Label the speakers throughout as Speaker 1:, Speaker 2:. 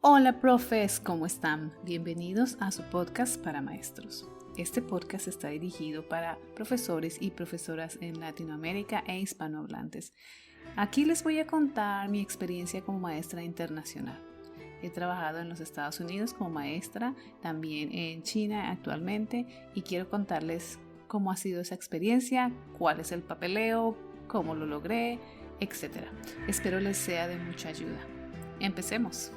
Speaker 1: Hola profes, ¿cómo están? Bienvenidos a su podcast para maestros. Este podcast está dirigido para profesores y profesoras en Latinoamérica e hispanohablantes. Aquí les voy a contar mi experiencia como maestra internacional. He trabajado en los Estados Unidos como maestra, también en China actualmente, y quiero contarles cómo ha sido esa experiencia, cuál es el papeleo, cómo lo logré, etc. Espero les sea de mucha ayuda. Empecemos.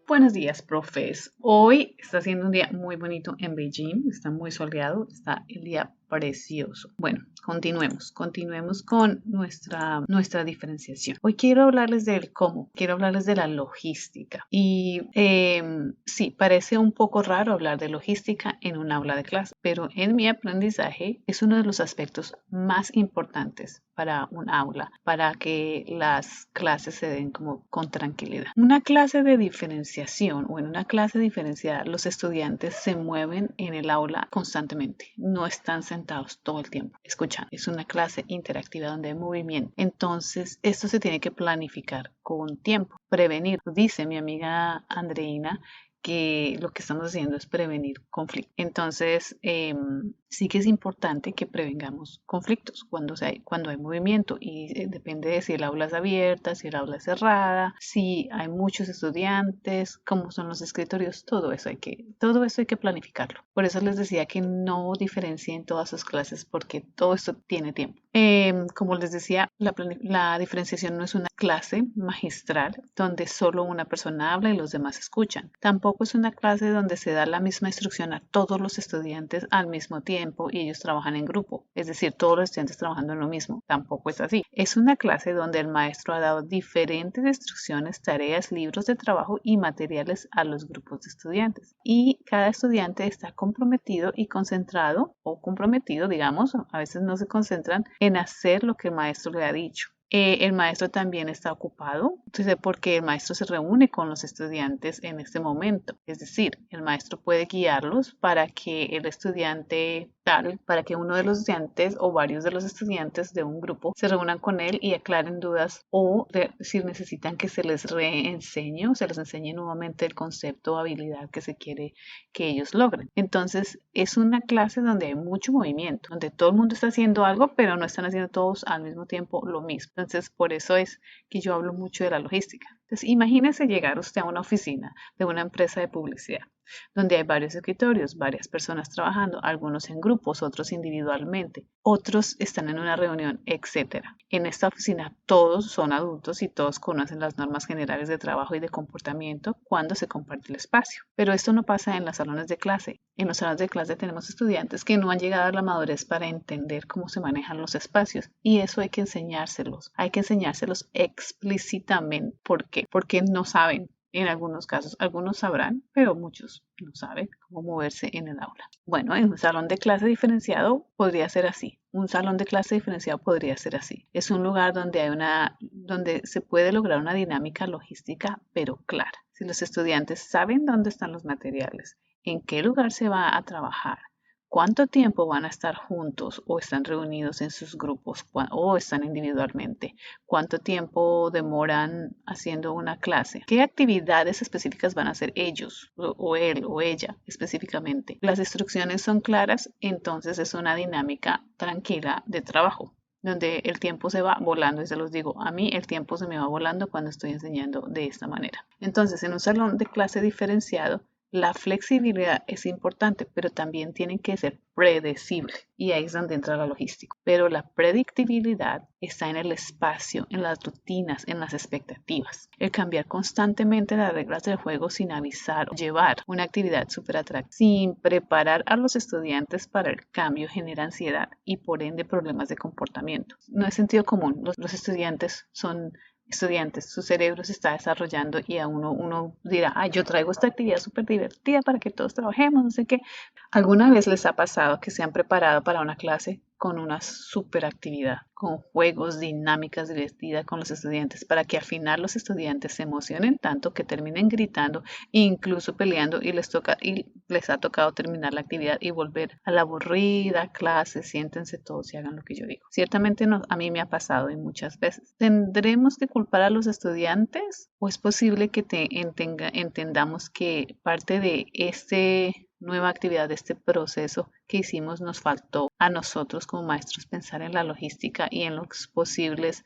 Speaker 1: Buenos días, profes. Hoy está siendo un día muy bonito en Beijing. Está muy soleado, está el día precioso. Bueno, continuemos con nuestra diferenciación. Hoy quiero hablarles del cómo, quiero hablarles de la logística. Y sí, parece un poco raro hablar de logística en un aula de clase, pero en mi aprendizaje es uno de los aspectos más importantes para un aula, para que las clases se den como con tranquilidad. Una clase de diferenciación o en una clase diferenciada, los estudiantes se mueven en el aula constantemente, no están sentados todo el tiempo escuchando. Es una clase interactiva donde hay movimiento. Entonces, esto se tiene que planificar con tiempo, prevenir. Dice mi amiga Andreina que lo que estamos haciendo es prevenir conflictos. Entonces, sí que es importante que prevengamos conflictos cuando hay movimiento y depende de si el aula es abierta, si el aula es cerrada, si hay muchos estudiantes, cómo son los escritorios, todo eso hay que planificarlo. Por eso les decía que no diferencien todas sus clases porque todo esto tiene tiempo. Como les decía, la diferenciación no es una clase magistral donde solo una persona habla y los demás escuchan. Tampoco es una clase donde se da la misma instrucción a todos los estudiantes al mismo tiempo y ellos trabajan en grupo, es decir, todos los estudiantes trabajando en lo mismo. Tampoco es así. Es una clase donde el maestro ha dado diferentes instrucciones, tareas, libros de trabajo y materiales a los grupos de estudiantes. Y cada estudiante está comprometido y concentrado o comprometido, digamos, a veces no se concentran en hacer lo que el maestro le ha dicho. El maestro también está ocupado, entonces porque el maestro se reúne con los estudiantes en este momento. Es decir, el maestro puede guiarlos para que el estudiante para que uno de los estudiantes o varios de los estudiantes de un grupo se reúnan con él y aclaren dudas o si necesitan que se les reenseñe o se les enseñe nuevamente el concepto o habilidad que se quiere que ellos logren. Entonces, es una clase donde hay mucho movimiento, donde todo el mundo está haciendo algo, pero no están haciendo todos al mismo tiempo lo mismo. Entonces, por eso es que yo hablo mucho de la logística. Entonces, imagínese llegar usted a una oficina de una empresa de publicidad donde hay varios escritorios, varias personas trabajando, algunos en grupos, otros individualmente, otros están en una reunión, etc. En esta oficina todos son adultos y todos conocen las normas generales de trabajo y de comportamiento cuando se comparte el espacio. Pero esto no pasa en los salones de clase. En los salones de clase tenemos estudiantes que no han llegado a la madurez para entender cómo se manejan los espacios y eso hay que enseñárselos. Hay que enseñárselos explícitamente. ¿Por qué? Porque no saben. En algunos casos, algunos sabrán, pero muchos no saben cómo moverse en el aula. Bueno, en un salón de clase diferenciado podría ser así. Un salón de clase diferenciado podría ser así. Es un lugar donde se puede lograr una dinámica logística, pero clara. Si los estudiantes saben dónde están los materiales, en qué lugar se va a trabajar, cuánto tiempo van a estar juntos o están reunidos en sus grupos o están individualmente, cuánto tiempo demoran haciendo una clase, qué actividades específicas van a hacer ellos o él o ella específicamente. Las instrucciones son claras, entonces es una dinámica tranquila de trabajo donde el tiempo se va volando y se los digo, a mí el tiempo se me va volando cuando estoy enseñando de esta manera. Entonces, en un salón de clase diferenciado, la flexibilidad es importante, pero también tiene que ser predecible y ahí es donde entra la logística. Pero la predictibilidad está en el espacio, en las rutinas, en las expectativas. El cambiar constantemente las reglas del juego sin avisar o llevar una actividad súper atractiva sin preparar a los estudiantes para el cambio genera ansiedad y por ende problemas de comportamiento. No es sentido común, los estudiantes son estudiantes, su cerebro se está desarrollando y a uno dirá, ay, yo traigo esta actividad súper divertida para que todos trabajemos, no sé qué. ¿Alguna vez les ha pasado que se han preparado para una clase con una súper actividad, con juegos, dinámicas divertidas con los estudiantes para que al final los estudiantes se emocionen tanto que terminen gritando, incluso peleando y les ha tocado terminar la actividad y volver a la aburrida clase, siéntense todos y hagan lo que yo digo. Ciertamente a mí me ha pasado y muchas veces. ¿Tendremos que culpar a los estudiantes o es posible que entendamos que parte de nueva actividad, de este proceso que hicimos, nos faltó a nosotros como maestros pensar en la logística y en los posibles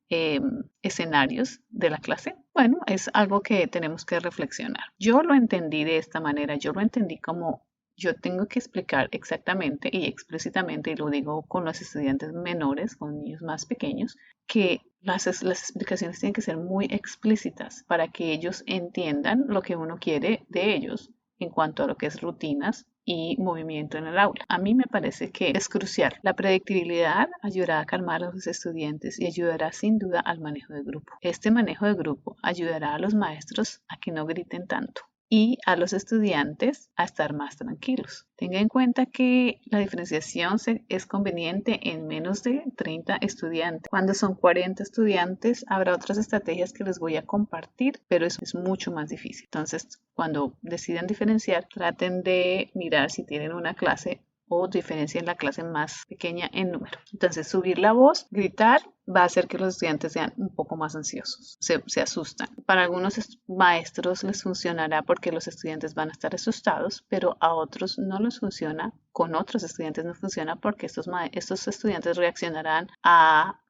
Speaker 1: escenarios de la clase? Bueno, es algo que tenemos que reflexionar. Yo lo entendí de esta manera, yo lo entendí como yo tengo que explicar exactamente y explícitamente, y lo digo con los estudiantes menores, con niños más pequeños, que las explicaciones tienen que ser muy explícitas para que ellos entiendan lo que uno quiere de ellos en cuanto a lo que es rutinas y movimiento en el aula. A mí me parece que es crucial. La predictibilidad ayudará a calmar a los estudiantes y ayudará sin duda al manejo de grupo. Este manejo de grupo ayudará a los maestros a que no griten tanto y a los estudiantes a estar más tranquilos. Tenga en cuenta que la diferenciación es conveniente en menos de 30 estudiantes. Cuando son 40 estudiantes, habrá otras estrategias que les voy a compartir, pero eso es mucho más difícil. Entonces, cuando decidan diferenciar, traten de mirar si tienen una clase o diferencien la clase más pequeña en número. Entonces, subir la voz, gritar, va a hacer que los estudiantes sean un poco más ansiosos, se asustan. Para algunos maestros les funcionará porque los estudiantes van a estar asustados, pero a otros no les funciona, con otros estudiantes no funciona porque estos estudiantes reaccionarán a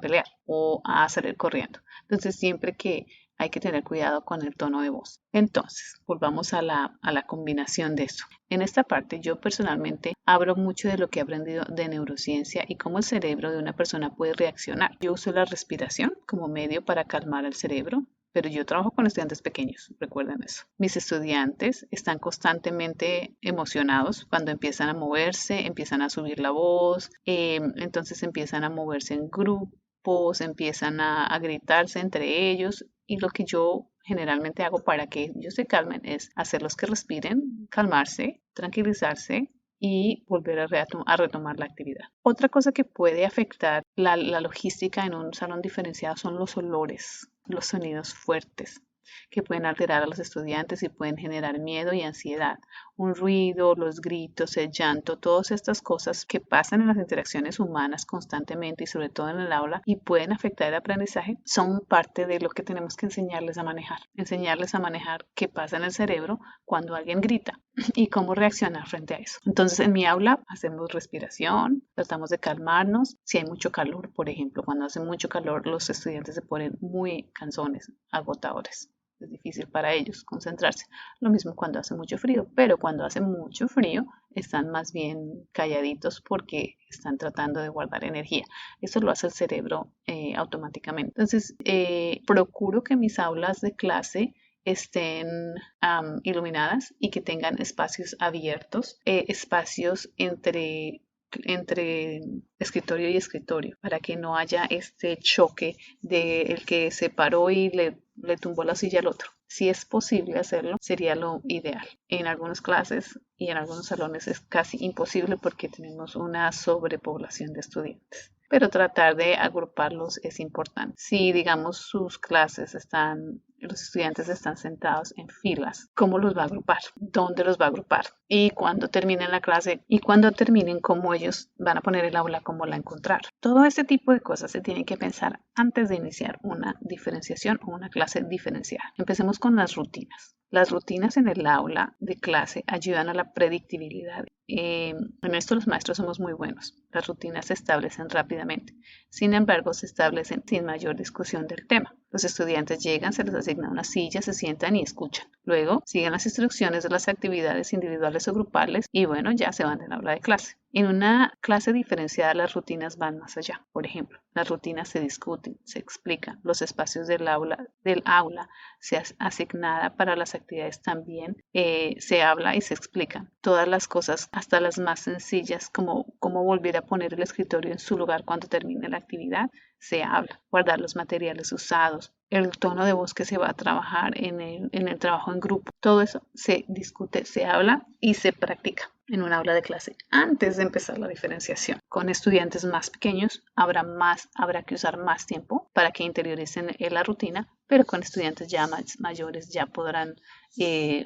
Speaker 1: pelear o a salir corriendo. Entonces, siempre que hay que tener cuidado con el tono de voz. Entonces, volvamos a la combinación de esto. En esta parte, yo personalmente hablo mucho de lo que he aprendido de neurociencia y cómo el cerebro de una persona puede reaccionar. Yo uso la respiración como medio para calmar el cerebro, pero yo trabajo con estudiantes pequeños, recuerden eso. Mis estudiantes están constantemente emocionados cuando empiezan a moverse, empiezan a subir la voz, entonces empiezan a moverse en grupos, empiezan a gritarse entre ellos. Y lo que yo generalmente hago para que ellos se calmen es hacerlos que respiren, calmarse, tranquilizarse y volver a retomar la actividad. Otra cosa que puede afectar la logística en un salón diferenciado son los olores, los sonidos fuertes que pueden alterar a los estudiantes y pueden generar miedo y ansiedad. Un ruido, los gritos, el llanto, todas estas cosas que pasan en las interacciones humanas constantemente y sobre todo en el aula y pueden afectar el aprendizaje, son parte de lo que tenemos que enseñarles a manejar. Enseñarles a manejar qué pasa en el cerebro cuando alguien grita y cómo reaccionar frente a eso. Entonces, en mi aula hacemos respiración, tratamos de calmarnos. Si hay mucho calor, por ejemplo, cuando hace mucho calor, los estudiantes se ponen muy cansones, agotadores. Es difícil para ellos concentrarse. Lo mismo cuando hace mucho frío, pero cuando hace mucho frío están más bien calladitos porque están tratando de guardar energía. Eso lo hace el cerebro automáticamente. Entonces, procuro que mis aulas de clase estén iluminadas y que tengan espacios abiertos, espacios entre escritorio y escritorio, para que no haya este choque de el que se paró y le tumbó la silla al otro. Si es posible hacerlo, sería lo ideal. En algunas clases y en algunos salones es casi imposible porque tenemos una sobrepoblación de estudiantes. Pero tratar de agruparlos es importante. Si, digamos, los estudiantes están sentados en filas, ¿cómo los va a agrupar? ¿Dónde los va a agrupar? Y cuando terminen la clase y cuando terminen, cómo ellos van a poner el aula, cómo la encontrar. Todo este tipo de cosas se tienen que pensar antes de iniciar una diferenciación o una clase diferenciada. Empecemos con las rutinas. Las rutinas en el aula de clase ayudan a la predictibilidad. En esto los maestros somos muy buenos. Las rutinas se establecen rápidamente. Sin embargo, se establecen sin mayor discusión del tema. Los estudiantes llegan, se les asigna una silla, se sientan y escuchan. Luego siguen las instrucciones de las actividades individuales o grupales y bueno, ya se van del aula de clase. En una clase diferenciada las rutinas van más allá. Por ejemplo, las rutinas se discuten, se explican. Los espacios del aula se asignada para las actividades también se habla y se explican. Todas las cosas, hasta las más sencillas, como cómo volver a poner el escritorio en su lugar cuando termine la actividad, se habla. Guardar los materiales usados, el tono de voz que se va a trabajar en el trabajo en grupo. Todo eso se discute, se habla y se practica. en un aula de clase antes de empezar la diferenciación. Con estudiantes más pequeños habrá que usar más tiempo para que interioricen la rutina, pero con estudiantes ya más mayores ya podrán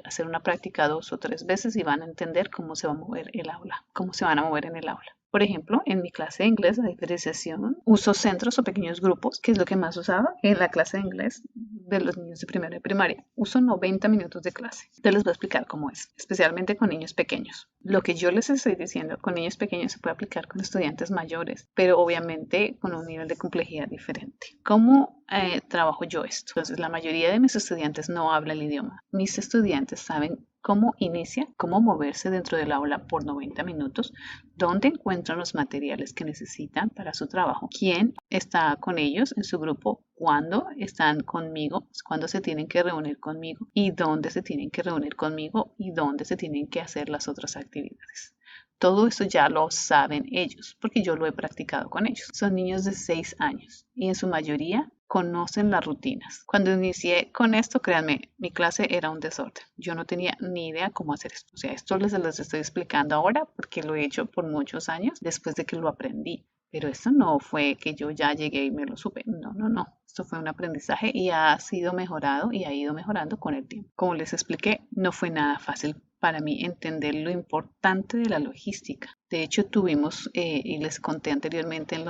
Speaker 1: hacer una práctica 2 o 3 veces y van a entender cómo se va a mover el aula, cómo se van a mover en el aula. Por ejemplo, en mi clase de inglés, la diferenciación, uso centros o pequeños grupos, que es lo que más usaba en la clase de inglés de los niños de primero y primaria. Uso 90 minutos de clase. Te les voy a explicar cómo es, especialmente con niños pequeños. Lo que yo les estoy diciendo con niños pequeños se puede aplicar con estudiantes mayores, pero obviamente con un nivel de complejidad diferente. ¿Cómo trabajo yo esto? Entonces, la mayoría de mis estudiantes no habla el idioma. Mis estudiantes saben cómo inicia, cómo moverse dentro del aula por 90 minutos, dónde encuentran los materiales que necesitan para su trabajo, quién está con ellos en su grupo, cuándo están conmigo, cuándo se tienen que reunir conmigo y dónde se tienen que reunir conmigo y dónde se tienen que hacer las otras actividades. Todo eso ya lo saben ellos, porque yo lo he practicado con ellos. Son niños de 6 años y en su mayoría conocen las rutinas. Cuando inicié con esto, créanme, mi clase era un desorden. Yo no tenía ni idea cómo hacer esto. O sea, esto les estoy explicando ahora porque lo he hecho por muchos años después de que lo aprendí. Pero esto no fue que yo ya llegué y me lo supe. No, no, no. Esto fue un aprendizaje y ha sido mejorado y ha ido mejorando con el tiempo. Como les expliqué, no fue nada fácil para mí entender lo importante de la logística. De hecho, tuvimos, y les conté anteriormente en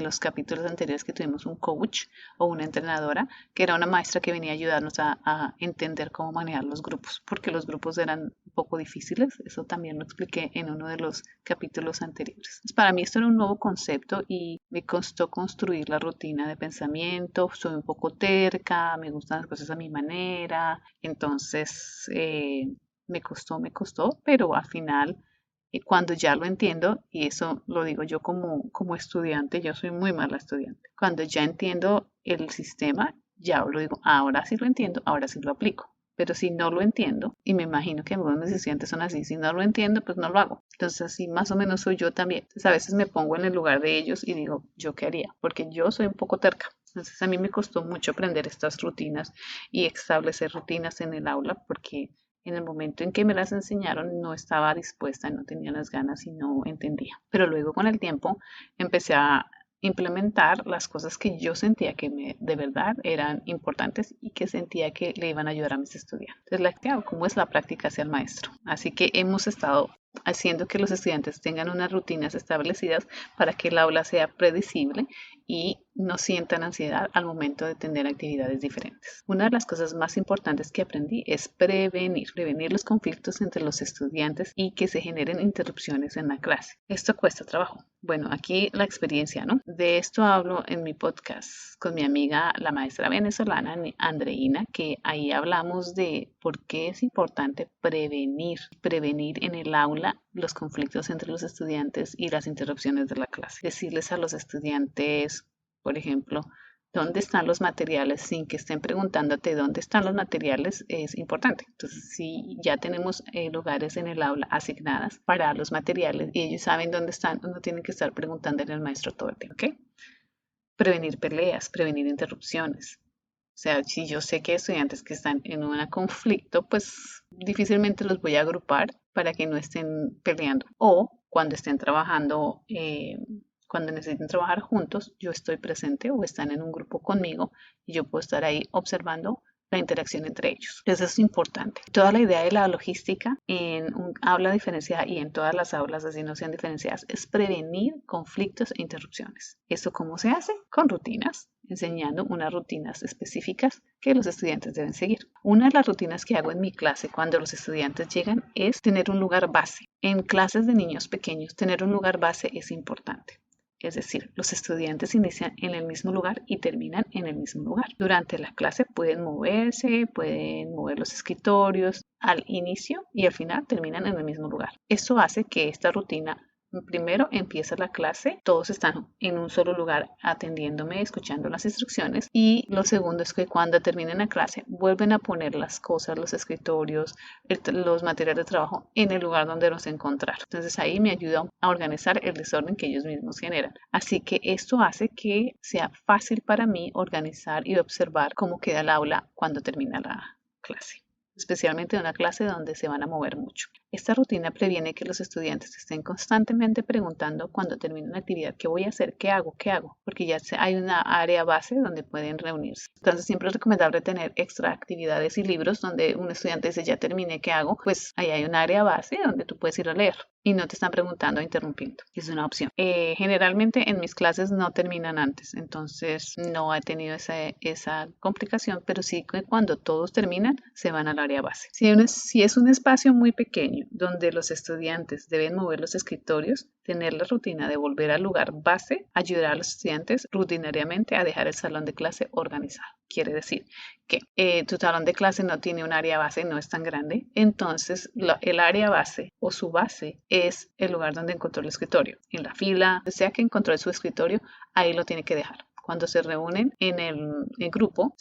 Speaker 1: los capítulos anteriores que tuvimos un coach o una entrenadora, que era una maestra que venía a ayudarnos a entender cómo manejar los grupos, porque los grupos eran un poco difíciles. Eso también lo expliqué en uno de los capítulos anteriores. Entonces, para mí esto era un nuevo concepto y me costó construir la rutina de pensamiento. Soy un poco terca, me gustan las cosas a mi manera. Entonces, me costó, pero al final, cuando ya lo entiendo, y eso lo digo yo como estudiante, yo soy muy mala estudiante, cuando ya entiendo el sistema, ya lo digo, ahora sí lo entiendo, ahora sí lo aplico. Pero si no lo entiendo, y me imagino que algunos de mis estudiantes son así, si no lo entiendo, pues no lo hago. Entonces así más o menos soy yo también. Entonces a veces me pongo en el lugar de ellos y digo, ¿yo qué haría? Porque yo soy un poco terca. Entonces a mí me costó mucho aprender estas rutinas y establecer rutinas en el aula porque en el momento en que me las enseñaron no estaba dispuesta, no tenía las ganas y no entendía. Pero luego con el tiempo empecé a implementar las cosas que yo sentía que de verdad eran importantes y que sentía que le iban a ayudar a mis estudiantes. Entonces, ¿cómo es la práctica hacia el maestro? Así que hemos estado haciendo que los estudiantes tengan unas rutinas establecidas para que el aula sea predecible y no sientan ansiedad al momento de tener actividades diferentes. Una de las cosas más importantes que aprendí es prevenir los conflictos entre los estudiantes y que se generen interrupciones en la clase. Esto cuesta trabajo. Bueno, aquí la experiencia, ¿no? De esto hablo en mi podcast con mi amiga, la maestra venezolana Andreina, que ahí hablamos de por qué es importante prevenir en el aula los conflictos entre los estudiantes y las interrupciones de la clase. Decirles a los estudiantes, por ejemplo, dónde están los materiales sin que estén preguntándote dónde están los materiales es importante. Entonces, si ya tenemos lugares en el aula asignadas para los materiales y ellos saben dónde están, no tienen que estar preguntándole al maestro todo el tiempo, ¿ok? Prevenir peleas, prevenir interrupciones. O sea, si yo sé que hay estudiantes que están en un conflicto, pues difícilmente los voy a agrupar para que no estén peleando. O cuando estén trabajando, cuando necesiten trabajar juntos, yo estoy presente o están en un grupo conmigo y yo puedo estar ahí observando la interacción entre ellos. Eso es importante. Toda la idea de la logística en un aula diferenciada y en todas las aulas, así no sean diferenciadas, es prevenir conflictos e interrupciones. ¿Esto cómo se hace? Con rutinas, enseñando unas rutinas específicas que los estudiantes deben seguir. Una de las rutinas que hago en mi clase cuando los estudiantes llegan es tener un lugar base. En clases de niños pequeños, tener un lugar base es importante. Es decir, los estudiantes inician en el mismo lugar y terminan en el mismo lugar. Durante la clase pueden mover los escritorios al inicio y al final terminan en el mismo lugar. Esto hace que esta rutina, primero empieza la clase, todos están en un solo lugar atendiéndome, escuchando las instrucciones y lo segundo es que cuando terminen la clase vuelven a poner las cosas, los escritorios, los materiales de trabajo en el lugar donde los encontraron. Entonces ahí me ayuda a organizar el desorden que ellos mismos generan. Así que esto hace que sea fácil para mí organizar y observar cómo queda el aula cuando termina la clase, especialmente en una clase donde se van a mover mucho. Esta rutina previene que los estudiantes estén constantemente preguntando cuando termine una actividad, ¿qué voy a hacer? ¿Qué hago? ¿Qué hago? Porque ya hay una área base donde pueden reunirse. Entonces siempre es recomendable tener extra actividades y libros donde un estudiante dice, ya terminé, ¿qué hago? Pues ahí hay un área base donde tú puedes ir a leer y no te están preguntando o interrumpiendo. Es una opción. Generalmente en mis clases no terminan antes, entonces no he tenido esa complicación, pero sí que cuando todos terminan se van al área base. Si es un espacio muy pequeño donde los estudiantes deben mover los escritorios, tener la rutina de volver al lugar base ayudará a los estudiantes rutinariamente a dejar el salón de clase organizado. Quiere decir que tu salón de clase no tiene un área base, no es tan grande, entonces el área base o su base es el lugar donde encontró el escritorio. En la fila, sea que encontró su escritorio, ahí lo tiene que dejar. Cuando se reúnen en grupo,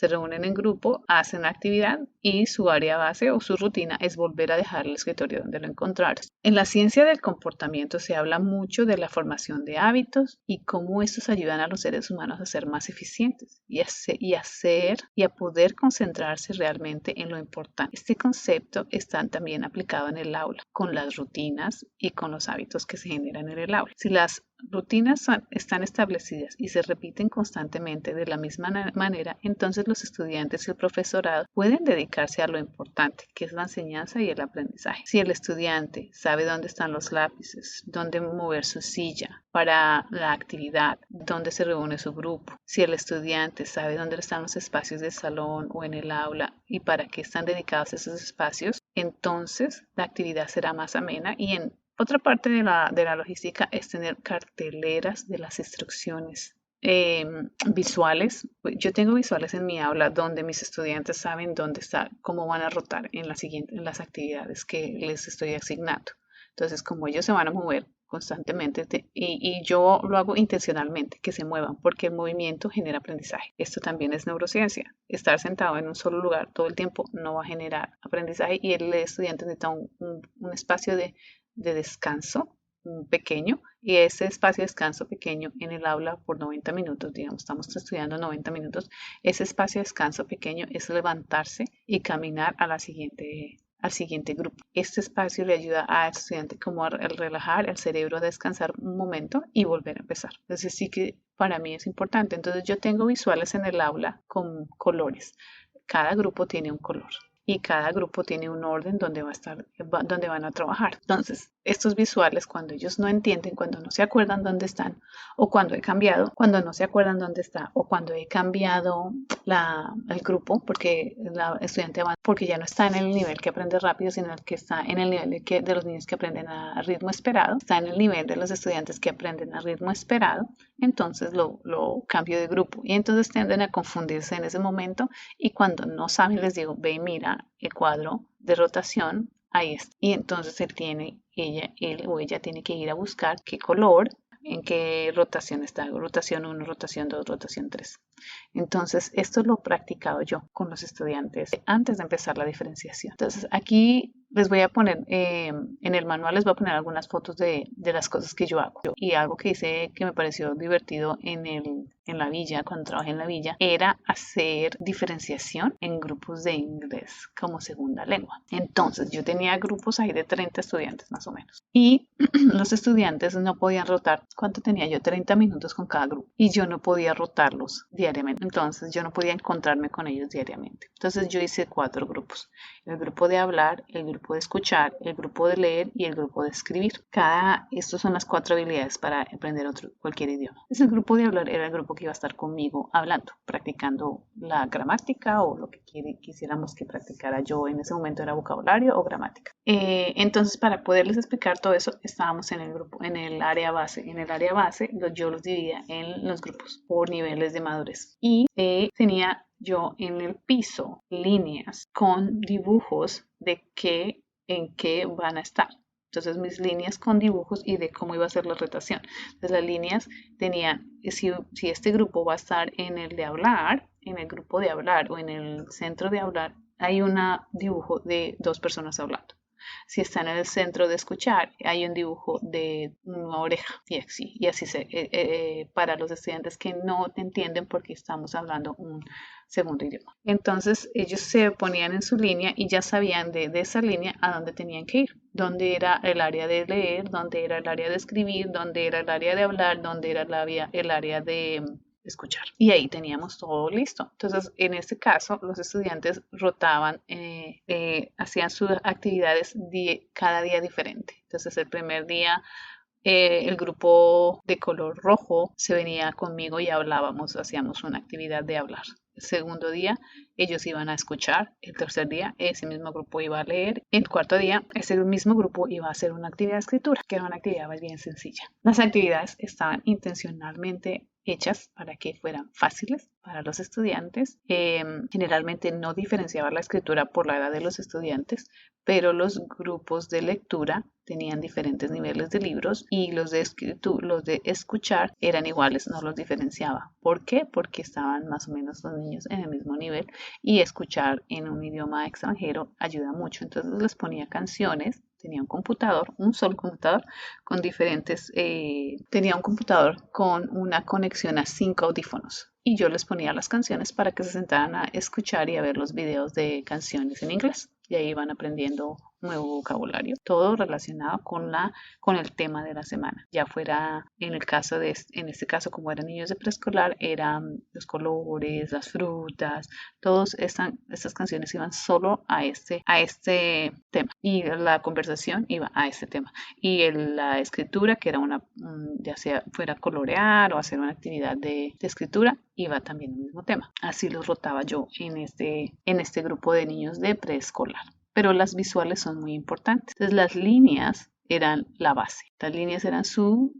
Speaker 1: hacen la actividad y su área base o su rutina es volver a dejar el escritorio donde lo encontraron. En la ciencia del comportamiento se habla mucho de la formación de hábitos y cómo estos ayudan a los seres humanos a ser más eficientes y a poder concentrarse realmente en lo importante. Este concepto está también aplicado en el aula, con las rutinas y con los hábitos que se generan en el aula. Si las rutinas están establecidas y se repiten constantemente de la misma manera, entonces los estudiantes y el profesorado pueden dedicarse a lo importante, que es la enseñanza y el aprendizaje. Si el estudiante sabe dónde están los lápices, dónde mover su silla para la actividad, dónde se reúne su grupo, si el estudiante sabe dónde están los espacios del salón o en el aula y para qué están dedicados esos espacios, entonces la actividad será más amena y otra parte de la logística es tener carteleras de las instrucciones visuales. Yo tengo visuales en mi aula donde mis estudiantes saben dónde está, cómo van a rotar en las actividades que les estoy asignando. Entonces, como ellos se van a mover constantemente y yo lo hago intencionalmente, que se muevan, porque el movimiento genera aprendizaje. Esto también es neurociencia. Estar sentado en un solo lugar todo el tiempo no va a generar aprendizaje y el estudiante necesita un espacio de descanso pequeño y ese espacio de descanso pequeño en el aula por 90 minutos, digamos, estamos estudiando 90 minutos, ese espacio de descanso pequeño es levantarse y caminar al siguiente grupo. Este espacio le ayuda al estudiante como a relajar el cerebro, a descansar un momento y volver a empezar. Entonces sí que para mí es importante. Entonces yo tengo visuales en el aula con colores. Cada grupo tiene un color y cada grupo tiene un orden donde van a trabajar. Entonces, estos visuales, cuando ellos no entienden, cuando no se acuerdan dónde están, o cuando he cambiado, cuando no se acuerdan dónde está, o cuando he cambiado el grupo, porque la estudiante avanza, porque ya no está en el nivel que aprende rápido, sino que está en el nivel de los niños que aprenden a ritmo esperado, está en el nivel de los estudiantes que aprenden a ritmo esperado, entonces lo cambio de grupo. Y entonces tienden a confundirse en ese momento y cuando no saben les digo, ve y mira el cuadro de rotación, ahí está. Y entonces él o ella tiene que ir a buscar qué color, en qué rotación está, rotación 1, rotación 2, rotación 3. Entonces, esto lo he practicado yo con los estudiantes antes de empezar la diferenciación. Entonces, aquí les voy a poner, en el manual les voy a poner algunas fotos de las cosas que yo hago. Y algo que hice que me pareció divertido en la villa, cuando trabajé en la villa, era hacer diferenciación en grupos de inglés como segunda lengua. Entonces, yo tenía grupos ahí de 30 estudiantes más o menos. Y los estudiantes no podían rotar. ¿Cuánto tenía yo? 30 minutos con cada grupo. Y yo no podía rotarlos diariamente. Entonces, yo no podía encontrarme con ellos diariamente. Entonces, yo hice 4 grupos. El grupo de hablar, el grupo de escuchar, el grupo de leer y el grupo de escribir. Estas son las 4 habilidades para aprender cualquier idioma. El grupo de hablar era el grupo que iba a estar conmigo hablando, practicando la gramática o lo que quisiéramos que practicara yo en ese momento era vocabulario o gramática. Entonces, para poderles explicar todo eso, estábamos en el grupo, en el área base. En el área base, yo los dividía en los grupos por niveles de madurez. Y tenía yo en el piso líneas con dibujos de en qué van a estar. Entonces mis líneas con dibujos y de cómo iba a ser la rotación. Entonces las líneas tenían, si este grupo va a estar en el de hablar, en el grupo de hablar o en el centro de hablar, hay un dibujo de 2 personas hablando. Si están en el centro de escuchar, hay un dibujo de una oreja y así para los estudiantes que no entienden porque estamos hablando un segundo idioma. Entonces ellos se ponían en su línea y ya sabían de esa línea a dónde tenían que ir, dónde era el área de leer, dónde era el área de escribir, dónde era el área de hablar, dónde era el área de escuchar. Y ahí teníamos todo listo. Entonces, en este caso, los estudiantes rotaban, hacían sus actividades cada día diferente. Entonces, el primer día el grupo de color rojo se venía conmigo y hablábamos, hacíamos una actividad de hablar. El segundo día ellos iban a escuchar, el tercer día ese mismo grupo iba a leer, el cuarto día ese mismo grupo iba a hacer una actividad de escritura, que era una actividad bien sencilla. Las actividades estaban intencionalmente hechas para que fueran fáciles para los estudiantes. Generalmente no diferenciaba la escritura por la edad de los estudiantes, pero los grupos de lectura tenían diferentes niveles de libros y los de escuchar eran iguales, no los diferenciaba. ¿Por qué? Porque estaban más o menos los niños en el mismo nivel y escuchar en un idioma extranjero ayuda mucho. Entonces les ponía canciones. Tenía un solo computador con tenía un computador con una conexión a 5 audífonos y yo les ponía las canciones para que se sentaran a escuchar y a ver los videos de canciones en inglés. Y ahí van aprendiendo nuevo vocabulario, todo relacionado con el tema de la semana. Ya fuera en este caso, como eran niños de preescolar, eran los colores, las frutas, todas estas canciones iban solo a este tema. Y la conversación iba a este tema. Y la escritura, que era ya sea fuera colorear o hacer una actividad de escritura, iba también al mismo tema. Así los rotaba yo en este grupo de niños de preescolar. Pero las visuales son muy importantes. Entonces las líneas eran la base. Las líneas eran su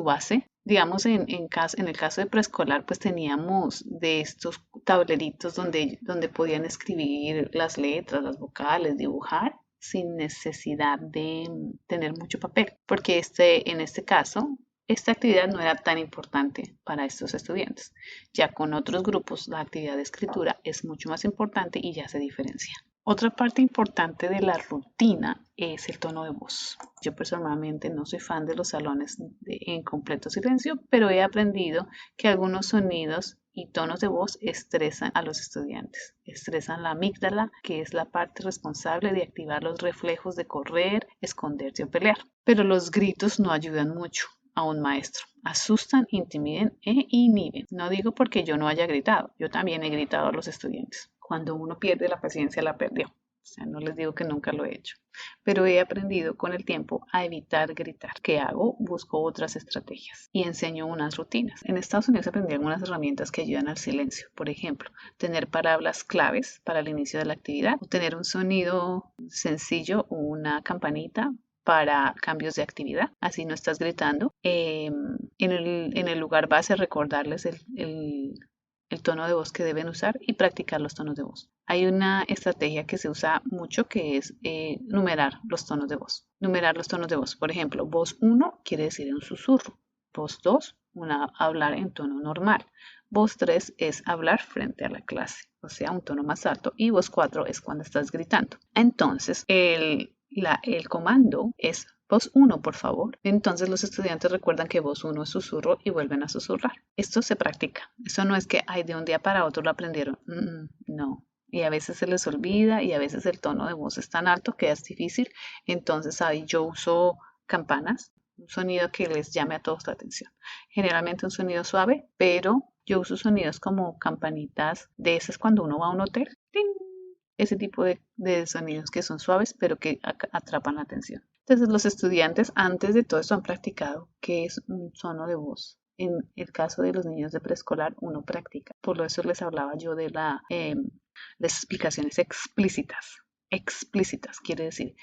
Speaker 1: base. Digamos, en el caso de preescolar, pues teníamos de estos tableritos donde podían escribir las letras, las vocales, dibujar sin necesidad de tener mucho papel, porque en este caso esta actividad no era tan importante para estos estudiantes. Ya con otros grupos la actividad de escritura es mucho más importante y ya se diferencia. Otra parte importante de la rutina es el tono de voz. Yo personalmente no soy fan de los salones en completo silencio, pero he aprendido que algunos sonidos y tonos de voz estresan a los estudiantes. Estresan la amígdala, que es la parte responsable de activar los reflejos de correr, esconderse o pelear. Pero los gritos no ayudan mucho a un maestro. Asustan, intimiden e inhiben. No digo porque yo no haya gritado, yo también he gritado a los estudiantes. Cuando uno pierde la paciencia, la perdió. O sea, no les digo que nunca lo he hecho, pero he aprendido con el tiempo a evitar gritar. ¿Qué hago? Busco otras estrategias y enseño unas rutinas. En Estados Unidos aprendí algunas herramientas que ayudan al silencio. Por ejemplo, tener palabras claves para el inicio de la actividad o tener un sonido sencillo o una campanita para cambios de actividad, así no estás gritando. En el lugar base recordarles el tono de voz que deben usar y practicar los tonos de voz. Hay una estrategia que se usa mucho que es numerar los tonos de voz. Numerar los tonos de voz. Por ejemplo, voz 1 quiere decir un susurro. Voz 2, hablar en tono normal. Voz 3 es hablar frente a la clase, o sea, un tono más alto. Y voz 4 es cuando estás gritando. Entonces, el comando es voz 1, por favor. Entonces los estudiantes recuerdan que voz 1 es susurro y vuelven a susurrar. Esto se practica. Eso no es que de un día para otro lo aprendieron. No. Y a veces se les olvida y a veces el tono de voz es tan alto que es difícil. Entonces ahí yo uso campanas, un sonido que les llame a todos la atención. Generalmente un sonido suave, pero yo uso sonidos como campanitas de esas cuando uno va a un hotel. ¡Ting! Ese tipo de sonidos que son suaves pero que atrapan la atención. Entonces los estudiantes antes de todo esto han practicado qué es un tono de voz. En el caso de los niños de preescolar uno practica. Por eso les hablaba yo de las explicaciones explícitas. Explícitas quiere decir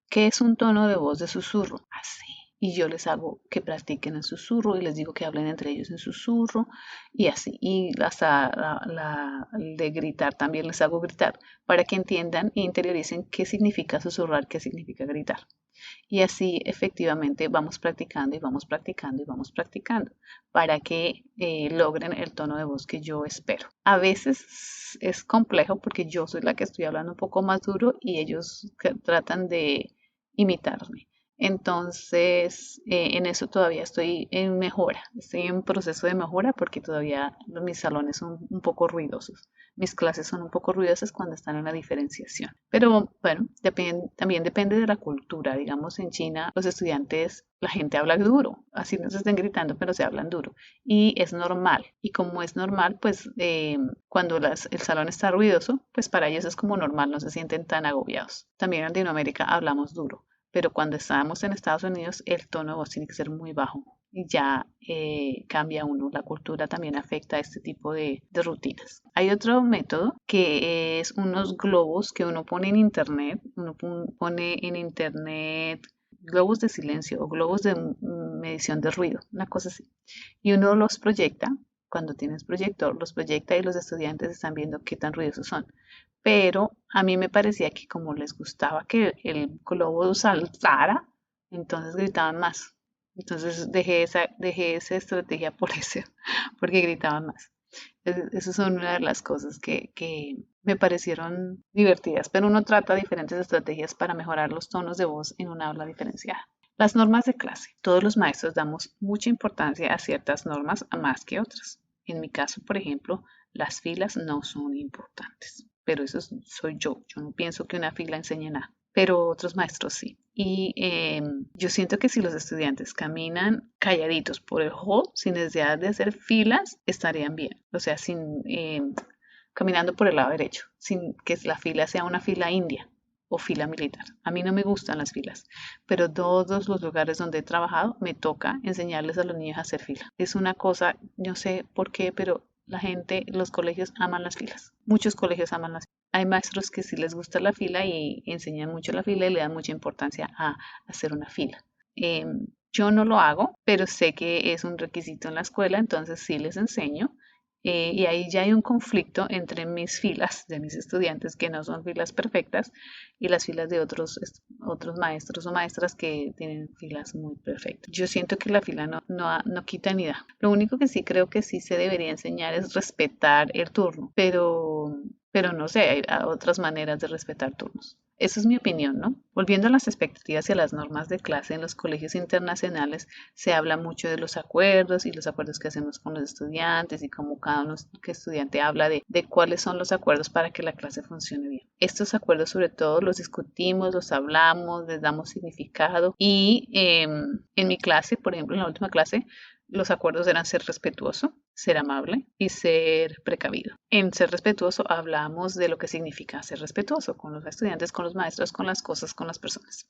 Speaker 1: ¿qué es un tono de voz de susurro? Así. Y yo les hago que practiquen en susurro y les digo que hablen entre ellos en susurro y así. Y hasta de gritar también les hago gritar para que entiendan e interioricen qué significa susurrar, qué significa gritar. Y así efectivamente vamos practicando y vamos practicando y vamos practicando para que logren el tono de voz que yo espero. A veces es complejo porque yo soy la que estoy hablando un poco más duro y ellos tratan de imitarme. Entonces, en eso todavía estoy en mejora, estoy en proceso de mejora porque todavía mis salones son un poco ruidosos. Mis clases son un poco ruidosas cuando están en la diferenciación. Pero bueno, también depende de la cultura. Digamos, en China los estudiantes, la gente habla duro, así no se estén gritando, pero se hablan duro. Y es normal. Y como es normal, pues cuando el salón está ruidoso, pues para ellos es como normal, no se sienten tan agobiados. También en Latinoamérica hablamos duro, pero cuando estábamos en Estados Unidos el tono de voz tiene que ser muy bajo y ya cambia uno. La cultura también afecta a este tipo de rutinas. Hay otro método que es unos globos que uno pone en internet, uno pone en internet globos de silencio o globos de medición de ruido, una cosa así. Y uno los proyecta, cuando tienes proyector, los proyecta y los estudiantes están viendo qué tan ruidosos son. Pero a mí me parecía que como les gustaba que el globo saltara, entonces gritaban más. Entonces dejé esa estrategia por eso, porque gritaban más. Esas son una de las cosas que me parecieron divertidas, pero uno trata diferentes estrategias para mejorar los tonos de voz en una aula diferenciada. Las normas de clase. Todos los maestros damos mucha importancia a ciertas normas más que otras. En mi caso, por ejemplo, las filas no son importantes, pero eso soy yo. Yo no pienso que una fila enseñe nada, pero otros maestros sí. Y yo siento que si los estudiantes caminan calladitos por el hall, sin necesidad de hacer filas, estarían bien. O sea, caminando por el lado derecho, sin que la fila sea una fila india o fila militar. A mí no me gustan las filas, pero todos los lugares donde he trabajado me toca enseñarles a los niños a hacer fila. Es una cosa, no sé por qué, pero la gente, los colegios aman las filas. Muchos colegios aman las filas. Hay maestros que sí les gusta la fila y enseñan mucho la fila y le dan mucha importancia a hacer una fila. Yo no lo hago, pero sé que es un requisito en la escuela, entonces sí les enseño. Y ahí ya hay un conflicto entre mis filas de mis estudiantes, que no son filas perfectas, y las filas de otros maestros o maestras que tienen filas muy perfectas. Yo siento que la fila no quita ni da. Lo único que sí creo que sí se debería enseñar es respetar el turno, pero no sé, hay otras maneras de respetar turnos. Esa es mi opinión, ¿no? Volviendo a las expectativas y a las normas de clase en los colegios internacionales, se habla mucho de los acuerdos y los acuerdos que hacemos con los estudiantes y cómo cada uno que estudiante habla de cuáles son los acuerdos para que la clase funcione bien. Estos acuerdos sobre todo los discutimos, los hablamos, les damos significado y en mi clase, por ejemplo, en la última clase, los acuerdos eran ser respetuoso, ser amable y ser precavido. En ser respetuoso hablamos de lo que significa ser respetuoso con los estudiantes, con los maestros, con las cosas, con las personas.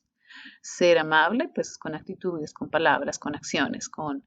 Speaker 1: Ser amable, pues con actitudes, con palabras, con acciones, con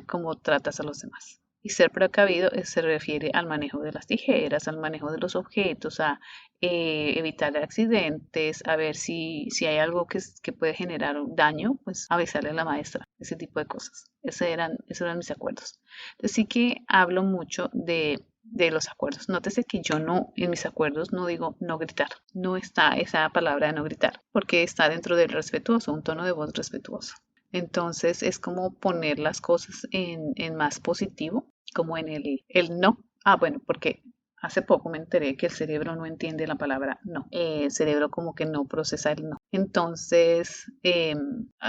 Speaker 1: cómo tratas a los demás. Y ser precavido se refiere al manejo de las tijeras, al manejo de los objetos, a evitar accidentes, a ver si hay algo que puede generar un daño, pues avisarle a la maestra, ese tipo de cosas. Esos eran mis acuerdos. Entonces sí que hablo mucho de los acuerdos. Nótese que yo no, en mis acuerdos no digo no gritar. No está esa palabra de no gritar, porque está dentro del respetuoso, un tono de voz respetuoso. Entonces es como poner las cosas en más positivo, como en el no. Ah, bueno, porque hace poco me enteré que el cerebro no entiende la palabra no. El cerebro como que no procesa el no. Entonces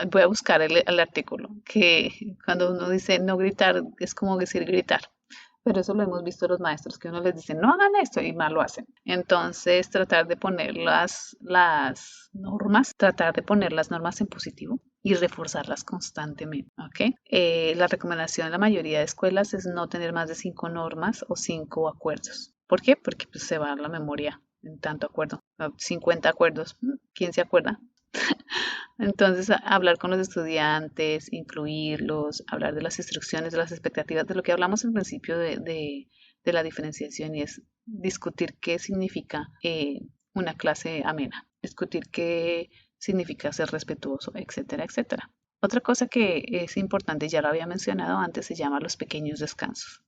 Speaker 1: voy a buscar el artículo, que cuando uno dice no gritar es como decir gritar. Pero eso lo hemos visto los maestros, que uno les dice, no hagan esto y mal lo hacen. Entonces, tratar de poner las normas, tratar de poner las normas en positivo y reforzarlas constantemente, ¿ok? La recomendación de la mayoría de escuelas es no tener más de 5 normas o 5 acuerdos. ¿Por qué? Porque pues, se va a la memoria en tanto acuerdo. 50 acuerdos, ¿quién se acuerda? Entonces, hablar con los estudiantes, incluirlos, hablar de las instrucciones, de las expectativas, de lo que hablamos al principio de la diferenciación y es discutir qué significa una clase amena, discutir qué significa ser respetuoso, etcétera, etcétera. Otra cosa que es importante, ya lo había mencionado antes, se llama los pequeños descansos.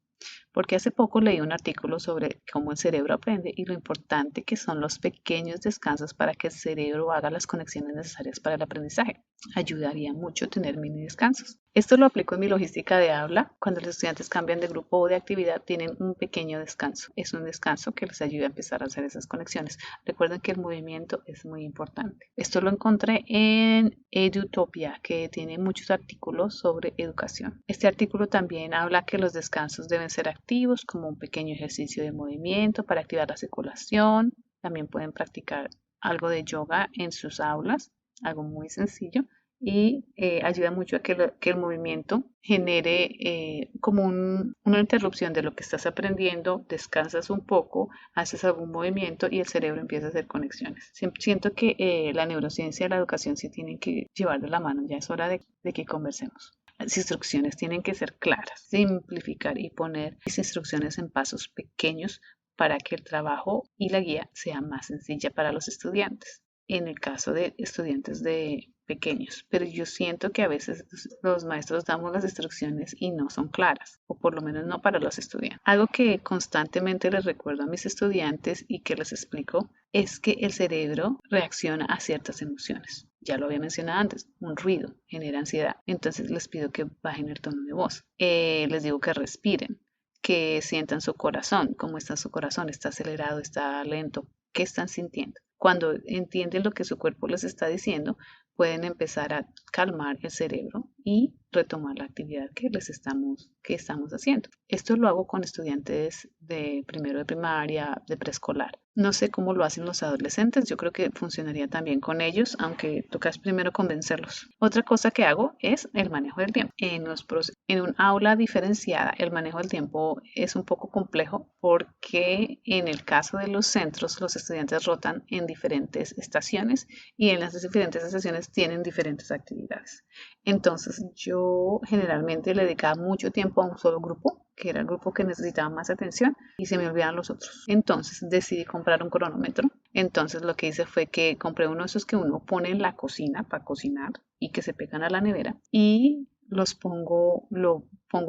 Speaker 1: porque hace poco leí un artículo sobre cómo el cerebro aprende y lo importante que son los pequeños descansos para que el cerebro haga las conexiones necesarias para el aprendizaje. Ayudaría mucho tener mini descansos. Esto lo aplico en mi logística de habla. Cuando los estudiantes cambian de grupo o de actividad, tienen un pequeño descanso. Es un descanso que les ayuda a empezar a hacer esas conexiones. Recuerden que el movimiento es muy importante. Esto lo encontré en Edutopia, que tiene muchos artículos sobre educación. Este artículo también habla que los descansos deben ser activos, como un pequeño ejercicio de movimiento para activar la circulación. También pueden practicar algo de yoga en sus aulas, algo muy sencillo, y ayuda mucho a que el movimiento genere como una interrupción de lo que estás aprendiendo, descansas un poco, haces algún movimiento y el cerebro empieza a hacer conexiones. Siento que la neurociencia y la educación sí tienen que llevar de la mano, ya es hora de que conversemos. Las instrucciones tienen que ser claras, simplificar y poner las instrucciones en pasos pequeños para que el trabajo y la guía sea más sencilla para los estudiantes. En el caso de estudiantes de pequeños, pero yo siento que a veces los maestros damos las instrucciones y no son claras, o por lo menos no para los estudiantes. Algo que constantemente les recuerdo a mis estudiantes y que les explico es que el cerebro reacciona a ciertas emociones. Ya lo había mencionado antes, un ruido genera ansiedad, entonces les pido que bajen el tono de voz. Les digo que respiren, que sientan su corazón, cómo está su corazón, está acelerado, está lento, qué están sintiendo. Cuando entienden lo que su cuerpo les está diciendo, pueden empezar a calmar el cerebro y retomar la actividad que estamos haciendo. Esto lo hago con estudiantes de primero de primaria, de preescolar. No sé cómo lo hacen los adolescentes, yo creo que funcionaría también con ellos, aunque tocas primero convencerlos. Otra cosa que hago es el manejo del tiempo. En un aula diferenciada, el manejo del tiempo es un poco complejo porque en el caso de los centros, los estudiantes rotan en diferentes estaciones y en las diferentes estaciones tienen diferentes actividades. Entonces yo generalmente le dedicaba mucho tiempo a un solo grupo, que era el grupo que necesitaba más atención, y se me olvidaban los otros. Entonces decidí comprar un cronómetro. Entonces lo que hice fue que compré uno de esos que uno pone en la cocina para cocinar y que se pegan a la nevera y lo pongo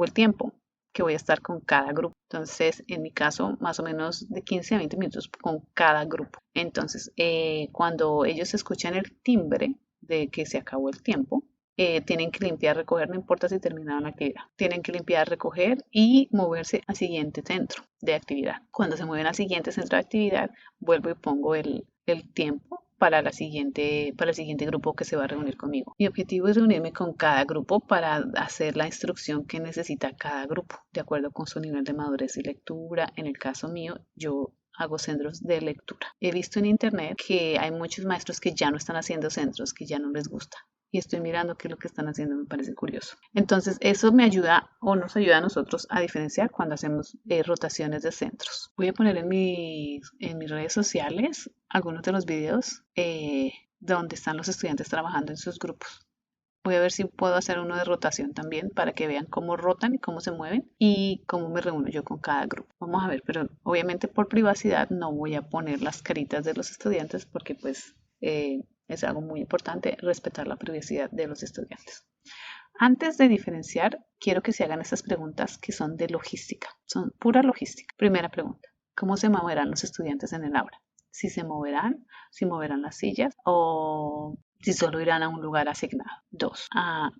Speaker 1: el tiempo que voy a estar con cada grupo. Entonces, en mi caso, más o menos de 15 a 20 minutos con cada grupo. Entonces, cuando ellos escuchan el timbre de que se acabó el tiempo, tienen que limpiar, recoger, no importa si terminaron la actividad. Tienen que limpiar, recoger y moverse al siguiente centro de actividad. Cuando se mueven al siguiente centro de actividad, vuelvo y pongo el tiempo para el siguiente grupo que se va a reunir conmigo. Mi objetivo es reunirme con cada grupo para hacer la instrucción que necesita cada grupo, de acuerdo con su nivel de madurez y lectura. En el caso mío, yo hago centros de lectura. He visto en internet que hay muchos maestros que ya no están haciendo centros, que ya no les gusta. Y estoy mirando qué es lo que están haciendo, me parece curioso. Entonces, eso me ayuda o nos ayuda a nosotros a diferenciar cuando hacemos rotaciones de centros. Voy a poner en mis redes sociales algunos de los videos donde están los estudiantes trabajando en sus grupos. Voy a ver si puedo hacer uno de rotación también para que vean cómo rotan y cómo se mueven y cómo me reúno yo con cada grupo. Vamos a ver, pero obviamente por privacidad no voy a poner las caritas de los estudiantes porque pues es algo muy importante respetar la privacidad de los estudiantes. Antes de diferenciar, quiero que se hagan estas preguntas que son de logística, son pura logística. Primera pregunta, ¿cómo se moverán los estudiantes en el aula? Si moverán las sillas o si solo irán a un lugar asignado. 2.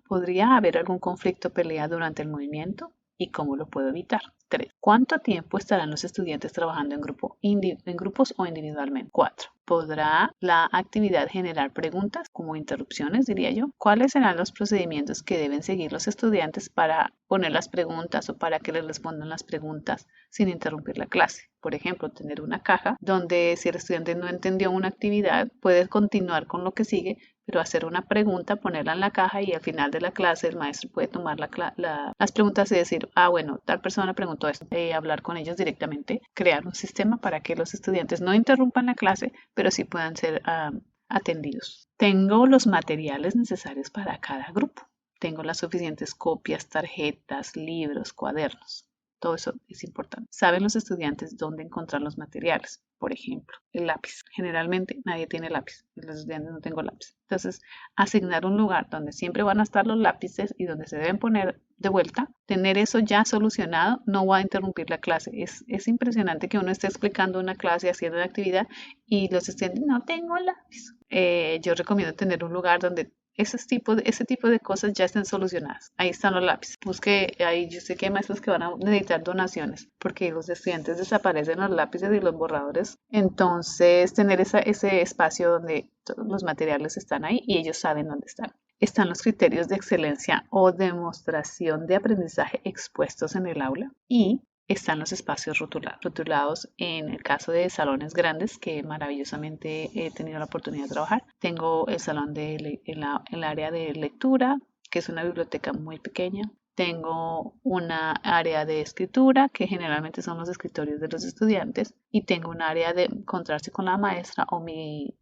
Speaker 1: ¿Podría haber algún conflicto o pelea durante el movimiento? ¿Y cómo lo puedo evitar? 3. ¿Cuánto tiempo estarán los estudiantes trabajando en grupos o individualmente? 4. ¿Podrá la actividad generar preguntas como interrupciones, diría yo? ¿Cuáles serán los procedimientos que deben seguir los estudiantes para poner las preguntas o para que les respondan las preguntas sin interrumpir la clase? Por ejemplo, tener una caja donde si el estudiante no entendió una actividad, puede continuar con lo que sigue, pero hacer una pregunta, ponerla en la caja y al final de la clase el maestro puede tomar las preguntas y decir, bueno, tal persona preguntó esto, hablar con ellos directamente, crear un sistema para que los estudiantes no interrumpan la clase, pero sí puedan ser atendidos. Tengo los materiales necesarios para cada grupo. Tengo las suficientes copias, tarjetas, libros, cuadernos. Todo eso es importante. ¿Saben los estudiantes dónde encontrar los materiales? Por ejemplo, el lápiz. Generalmente nadie tiene lápiz. Los estudiantes no tengo lápiz. Entonces, asignar un lugar donde siempre van a estar los lápices y donde se deben poner de vuelta, tener eso ya solucionado, no va a interrumpir la clase. Es impresionante que uno esté explicando una clase, haciendo una actividad y los estudiantes no tengo lápiz. Yo recomiendo tener un lugar donde ese tipo de cosas ya estén solucionadas. Ahí están los lápices. Busque ahí, yo sé que hay maestros que van a necesitar donaciones porque los estudiantes desaparecen los lápices y los borradores. Entonces, tener ese espacio donde todos los materiales están ahí y ellos saben dónde están. Están los criterios de excelencia o demostración de aprendizaje expuestos en el aula y están los espacios rotulados en el caso de salones grandes que maravillosamente he tenido la oportunidad de trabajar. Tengo el salón el área de lectura, que es una biblioteca muy pequeña. Tengo una área de escritura, que generalmente son los escritorios de los estudiantes, y tengo un área de encontrarse con la maestra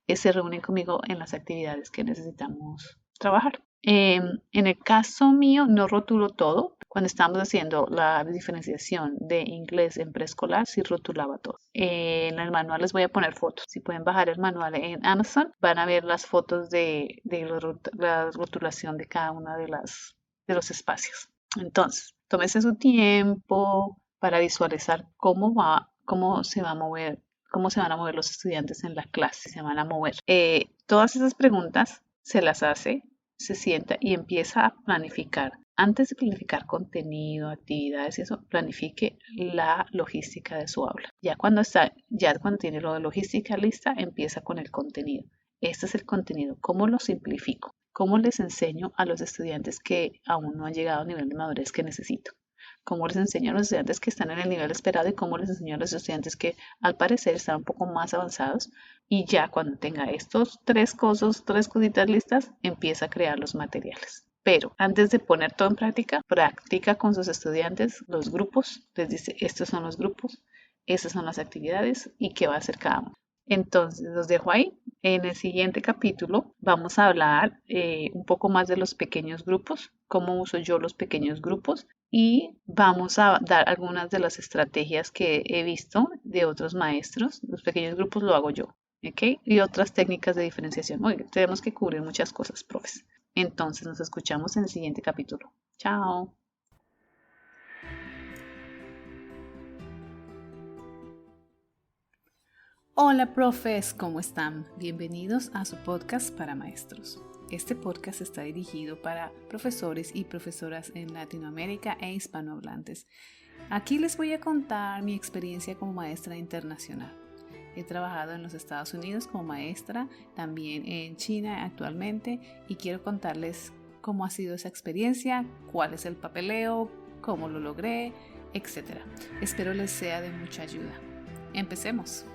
Speaker 1: que se reúnen conmigo en las actividades que necesitamos trabajar. En el caso mío, no rotulo todo. Cuando estábamos haciendo la diferenciación de inglés en preescolar, sí rotulaba todo. En el manual les voy a poner fotos. Si pueden bajar el manual en Amazon, van a ver las fotos de la rotulación de cada una de los espacios. Entonces, tómese su tiempo para visualizar cómo se van a mover los estudiantes en la clase, se van a mover. Todas esas preguntas se las hace, se sienta y empieza a planificar. Antes de planificar contenido, actividades y eso, planifique la logística de su aula. Ya cuando tiene lo de logística lista, empieza con el contenido. Este es el contenido. ¿Cómo lo simplifico? ¿Cómo les enseño a los estudiantes que aún no han llegado al nivel de madurez que necesito? ¿Cómo les enseño a los estudiantes que están en el nivel esperado y cómo les enseño a los estudiantes que al parecer están un poco más avanzados? Y ya cuando tenga estos tres cositas listas, empieza a crear los materiales. Pero antes de poner todo en práctica, practica con sus estudiantes los grupos. Les dice, estos son los grupos, estas son las actividades y qué va a hacer cada uno. Entonces, los dejo ahí. En el siguiente capítulo vamos a hablar un poco más de los pequeños grupos, cómo uso yo los pequeños grupos y vamos a dar algunas de las estrategias que he visto de otros maestros. Los pequeños grupos lo hago yo, ¿ok? Y otras técnicas de diferenciación. Oye, tenemos que cubrir muchas cosas, profes. Entonces, nos escuchamos en el siguiente capítulo. Chao.
Speaker 2: Hola profes, ¿cómo están? Bienvenidos a su podcast para maestros. Este podcast está dirigido para profesores y profesoras en Latinoamérica e hispanohablantes. Aquí les voy a contar mi experiencia como maestra internacional. He trabajado en los Estados Unidos como maestra, también en China actualmente, y quiero contarles cómo ha sido esa experiencia, cuál es el papeleo, cómo lo logré, etc. Espero les sea de mucha ayuda. Empecemos.